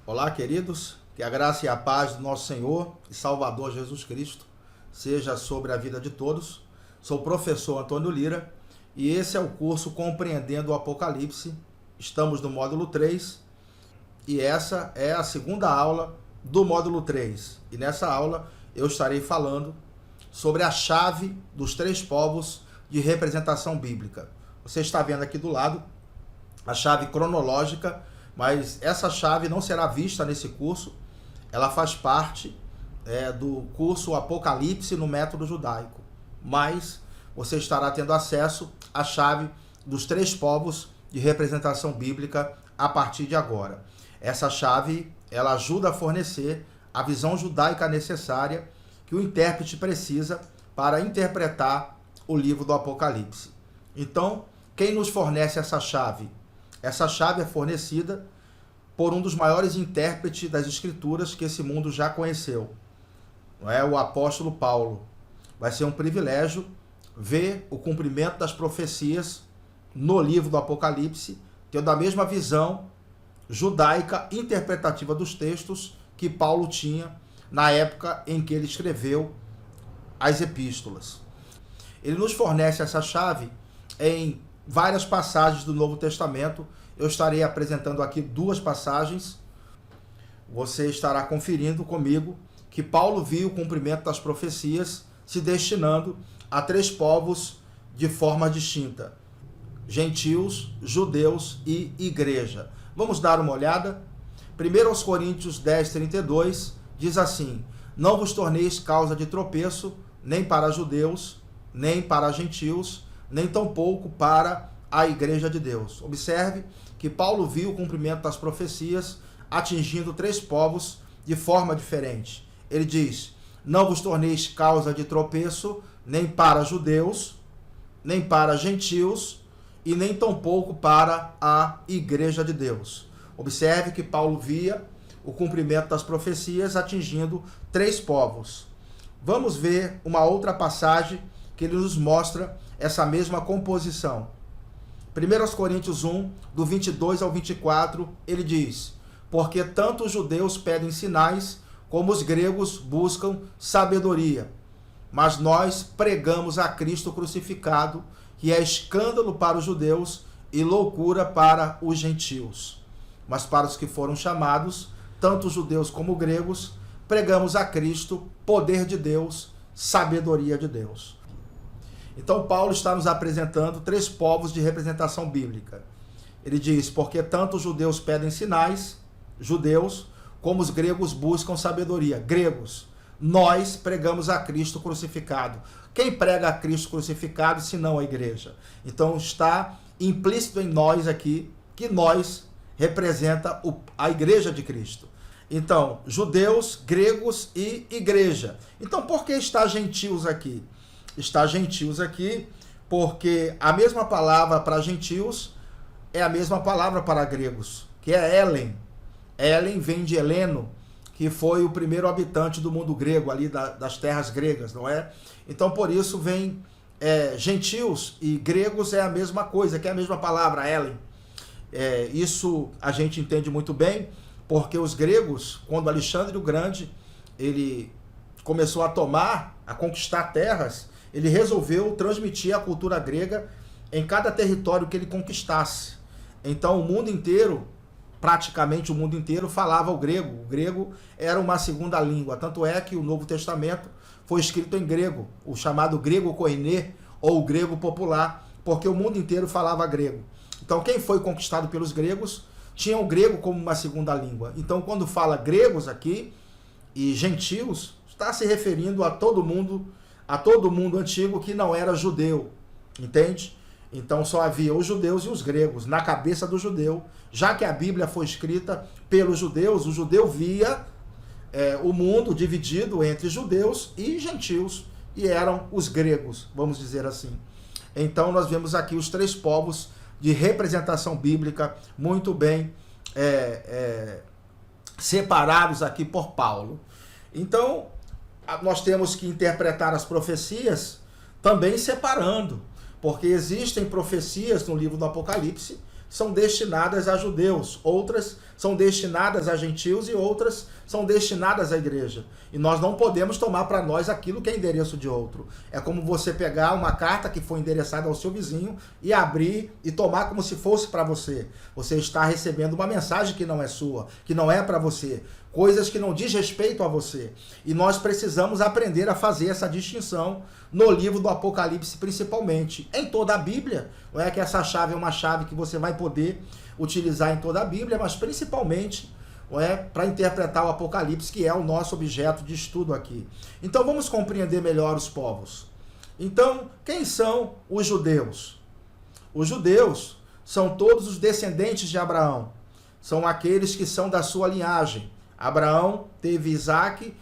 Olá, queridos, que a graça e a paz do nosso Senhor e Salvador Jesus Cristo seja sobre a vida de todos. Sou o professor Antônio Lira e esse é o curso Compreendendo o Apocalipse. Estamos no módulo 3 e essa é a segunda aula do módulo 3. E nessa aula eu estarei falando sobre a chave dos três povos de representação bíblica. Você está vendo aqui do lado a chave cronológica, mas essa chave não será vista nesse curso. Ela faz parte do curso Apocalipse no método judaico, mas você estará tendo acesso à chave dos três povos de representação bíblica a partir de agora. Essa chave, ela ajuda a fornecer a visão judaica necessária que o intérprete precisa para interpretar o livro do Apocalipse. Então, quem nos fornece essa chave? Essa chave é fornecida por um dos maiores intérpretes das Escrituras que esse mundo já conheceu, não é? O apóstolo Paulo. Vai ser um privilégio ver o cumprimento das profecias no livro do Apocalipse, tendo a mesma visão judaica interpretativa dos textos que Paulo tinha na época em que ele escreveu as epístolas. Ele nos fornece essa chave em várias passagens do Novo Testamento. Eu estarei apresentando aqui duas passagens. Você estará conferindo comigo que Paulo viu o cumprimento das profecias se destinando a três povos de forma distinta: gentios, judeus e igreja. Vamos dar uma olhada? 1 Coríntios 10:32 diz assim: não vos torneis causa de tropeço, nem para judeus, nem para gentios, nem tampouco para a igreja de Deus. Observe que Paulo viu o cumprimento das profecias atingindo três povos de forma diferente. Ele diz: não vos torneis causa de tropeço, nem para judeus, nem para gentios, e nem tampouco para a igreja de Deus. Observe que Paulo via o cumprimento das profecias atingindo três povos. Vamos ver uma outra passagem que ele nos mostra essa mesma composição. 1 Coríntios 1, do 22 ao 24, ele diz: porque tanto os judeus pedem sinais, como os gregos buscam sabedoria. Mas nós pregamos a Cristo crucificado, que é escândalo para os judeus e loucura para os gentios. Mas para os que foram chamados, tanto judeus como gregos, pregamos a Cristo, poder de Deus, sabedoria de Deus. Então Paulo está nos apresentando três povos de representação bíblica. Ele diz: porque tanto os judeus pedem sinais, judeus, como os gregos buscam sabedoria, gregos. Nós pregamos a Cristo crucificado. Quem prega a Cristo crucificado, senão a igreja? Então está implícito em nós aqui que nós representa a igreja de Cristo. Então, judeus, gregos e igreja. Então, por que está gentios aqui? Está gentios aqui porque a mesma palavra para gentios é a mesma palavra para gregos, que é Helen. Helen vem de Heleno, que foi o primeiro habitante do mundo grego, ali das terras gregas, não é? Então, por isso vem gentios e gregos é a mesma coisa, que é a mesma palavra, Helen. Isso a gente entende muito bem, porque os gregos, quando Alexandre o Grande ele começou a conquistar terras, ele resolveu transmitir a cultura grega em cada território que ele conquistasse. Então o mundo inteiro, praticamente o mundo inteiro, falava o grego. O grego era uma segunda língua, tanto é que o Novo Testamento foi escrito em grego, o chamado grego koiné, ou grego popular, porque o mundo inteiro falava grego. Então quem foi conquistado pelos gregos tinha o grego como uma segunda língua. Então quando fala gregos aqui e gentios, está se referindo a todo mundo antigo que não era judeu, entende? Então só havia os judeus e os gregos na cabeça do judeu. Já que a Bíblia foi escrita pelos judeus, o judeu via o mundo dividido entre judeus e gentios, e eram os gregos, vamos dizer assim. Então nós vemos aqui os três povos de representação bíblica muito bem separados aqui por Paulo. Então nós temos que interpretar as profecias também separando, porque existem profecias no livro do Apocalipse são destinadas a judeus, outras são destinadas a gentios e outras são destinadas à igreja. E nós não podemos tomar para nós aquilo que é endereço de outro. É como você pegar uma carta que foi endereçada ao seu vizinho e abrir e tomar como se fosse para você. Você está recebendo uma mensagem que não é sua, que não é para você. Coisas que não diz respeito a você. E nós precisamos aprender a fazer essa distinção no livro do Apocalipse, principalmente. Em toda a Bíblia, não é que essa chave é uma chave que você vai poder utilizar em toda a Bíblia, mas principalmente para interpretar o Apocalipse, que é o nosso objeto de estudo aqui. Então vamos compreender melhor os povos. Então, quem são os judeus? Os judeus são todos os descendentes de Abraão. São aqueles que são da sua linhagem. Abraão teve Isaac,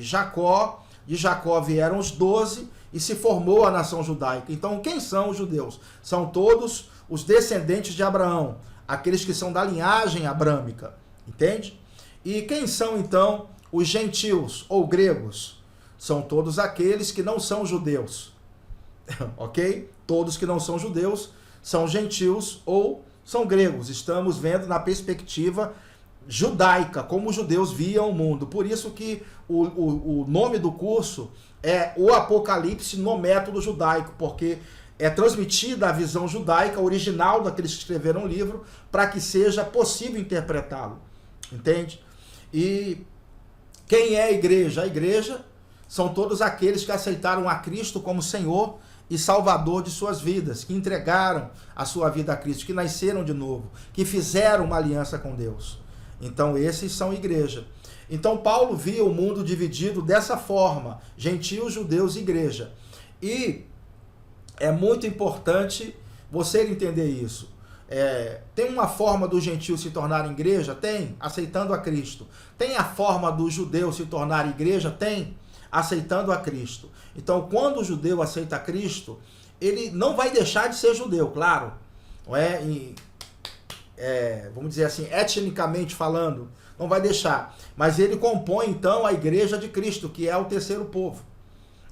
Jacó, de Jacó vieram os 12 e se formou a nação judaica. Então, quem são os judeus? São todos os descendentes de Abraão, aqueles que são da linhagem abrâmica, entende? E quem são, então, os gentios ou gregos? São todos aqueles que não são judeus, ok? Todos que não são judeus são gentios ou são gregos. Estamos vendo na perspectiva judaica, como os judeus viam o mundo. Por isso que o nome do curso é o Apocalipse no método judaico, porque é transmitida a visão judaica original daqueles que escreveram o livro, para que seja possível interpretá-lo, entende? E quem é a igreja? A igreja são todos aqueles que aceitaram a Cristo como Senhor e Salvador de suas vidas, que entregaram a sua vida a Cristo, que nasceram de novo, que fizeram uma aliança com Deus. Então esses são igreja. Então Paulo via o mundo dividido dessa forma, gentios, judeus e igreja. E é muito importante você entender isso. Tem uma forma do gentio se tornar igreja? Tem, aceitando a Cristo. Tem a forma do judeu se tornar igreja? Tem, aceitando a Cristo. Então quando o judeu aceita Cristo, ele não vai deixar de ser judeu, claro. Não é? Vamos dizer assim, etnicamente falando, não vai deixar. Mas ele compõe, então, a igreja de Cristo, que é o terceiro povo.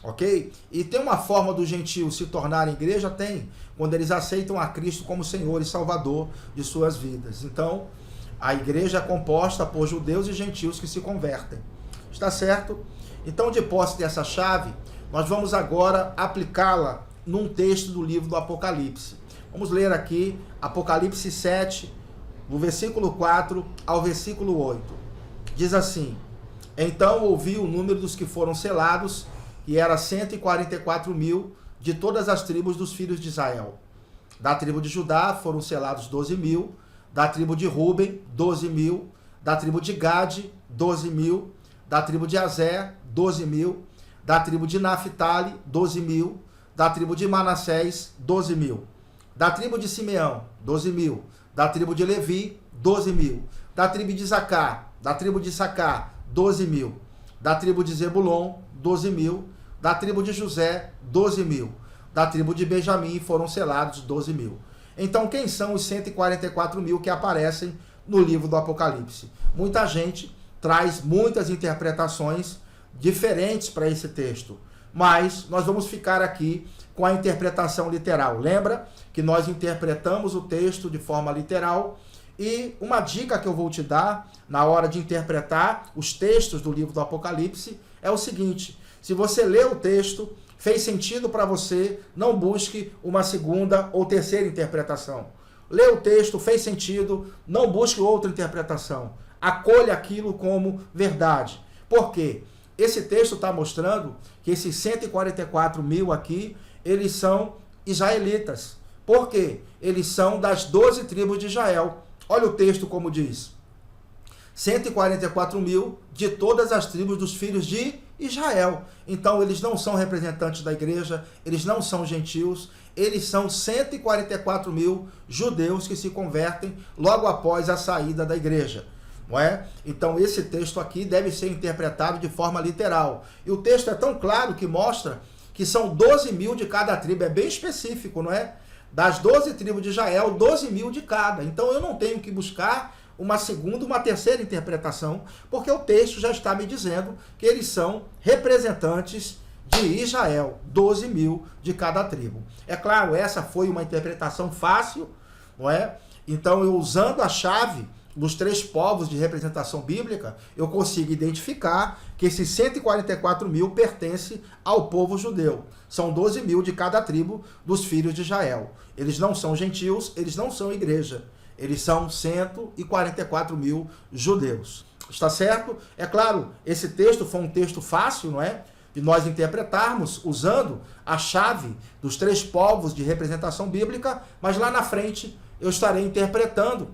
Ok? E tem uma forma do gentio se tornar igreja? Tem. Quando eles aceitam a Cristo como Senhor e Salvador de suas vidas. Então, a igreja é composta por judeus e gentios que se convertem. Está certo? Então, de posse dessa chave, nós vamos agora aplicá-la num texto do livro do Apocalipse. Vamos ler aqui Apocalipse 7, do versículo 4 ao versículo 8. Diz assim: Então ouvi o número dos que foram selados, que era 144 mil, de todas as tribos dos filhos de Israel. Da tribo de Judá foram selados 12 mil, da tribo de Ruben, 12 mil, da tribo de Gade, 12 mil, da tribo de Azer, 12 mil, da tribo de Naphtali, 12 mil, da tribo de Manassés, 12 mil, da tribo de Simeão, 12 mil, da tribo de Levi, 12 mil, da tribo de Zaccar, 12 mil, da tribo de Zebulon, 12 mil, da tribo de José, 12 mil, da tribo de Benjamim foram selados 12 mil. Então quem são os 144 mil que aparecem no livro do Apocalipse? Muita gente traz muitas interpretações diferentes para esse texto, mas nós vamos ficar aqui com a interpretação literal. Lembra que nós interpretamos o texto de forma literal, e uma dica que eu vou te dar na hora de interpretar os textos do livro do Apocalipse é o seguinte: se você lê o texto, fez sentido para você, não busque uma segunda ou terceira interpretação. Lê o texto, fez sentido, não busque outra interpretação. Acolha aquilo como verdade. Por quê? Esse texto está mostrando que esses 144 mil aqui, eles são israelitas. Por quê? Eles são das 12 tribos de Israel. Olha o texto como diz: 144 mil de todas as tribos dos filhos de Israel. Então eles não são representantes da igreja, eles não são gentios, eles são 144 mil judeus que se convertem logo após a saída da igreja. Não é? Então esse texto aqui deve ser interpretado de forma literal. E o texto é tão claro que mostra que são 12 mil de cada tribo, é bem específico, não é? Das 12 tribos de Israel, 12 mil de cada. Então eu não tenho que buscar uma segunda, uma terceira interpretação, porque o texto já está me dizendo que eles são representantes de Israel, 12 mil de cada tribo. É claro, essa foi uma interpretação fácil, não é? Então, eu usando a chave dos 3 povos de representação bíblica, eu consigo identificar que esses 144 mil pertencem ao povo judeu. São 12 mil de cada tribo dos filhos de Israel. Eles não são gentios, eles não são igreja. Eles são 144 mil judeus. Está certo? É claro, esse texto foi um texto fácil, não é? De nós interpretarmos usando a chave dos 3 povos de representação bíblica, mas lá na frente eu estarei interpretando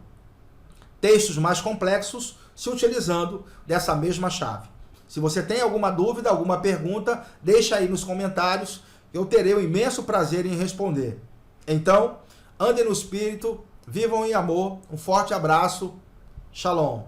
textos mais complexos se utilizando dessa mesma chave. Se você tem alguma dúvida, alguma pergunta, deixa aí nos comentários, eu terei o imenso prazer em responder. Então, andem no Espírito, vivam em amor, um forte abraço, Shalom.